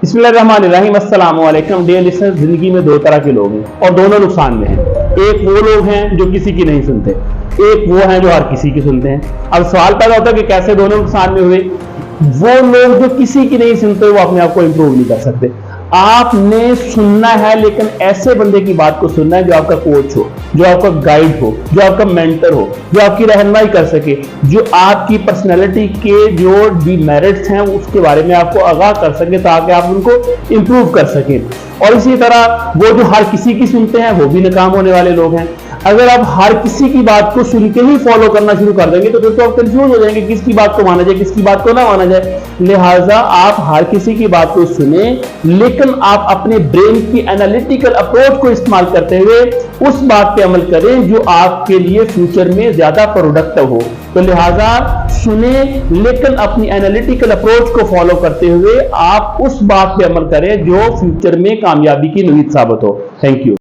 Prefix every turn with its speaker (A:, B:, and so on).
A: बिस्मिल्लाहिर्रहमानिर्रहीम। अस्सलाम वालेकुम डियर लिसनर्स। जिंदगी में दो तरह के लोग हैं और दोनों नुकसान में हैं। एक वो लोग हैं जो किसी की नहीं सुनते, एक वो हैं जो हर किसी की सुनते हैं। अब सवाल पैदा होता है कि कैसे दोनों नुकसान में हुए। वो लोग जो किसी की नहीं सुनते वो अपने आप को इंप्रूव नहीं कर सकते। आपने सुनना है, लेकिन ऐसे बंदे की बात को सुनना है जो आपका कोच हो, जो आपका गाइड हो, जो आपका मेंटर हो, जो आपकी रहनुमाई कर सके, जो आपकी पर्सनैलिटी के जो डिमेरिट्स हैं उसके बारे में आपको आगाह कर सके ताकि आप उनको इंप्रूव कर सकें। और इसी तरह वो जो हर किसी की सुनते हैं वो भी नाकाम होने वाले लोग हैं। अगर आप हर किसी की बात को सुन के ही फॉलो करना शुरू कर देंगे तो फिर तो आप कंफ्यूज हो जाएंगे किसकी बात को माना जाए, किसकी बात को ना माना जाए। लिहाजा आप हर किसी की बात को सुने, लेकिन आप अपने ब्रेन की एनालिटिकल अप्रोच को इस्तेमाल करते हुए उस बात पे अमल करें जो आपके लिए फ्यूचर में ज्यादा प्रोडक्टिव हो। तो लिहाजा सुने, लेकिन अपनी एनालिटिकल अप्रोच को फॉलो करते हुए आप उस बात पे अमल करें जो फ्यूचर में कामयाबी की नींव साबित हो। Thank you.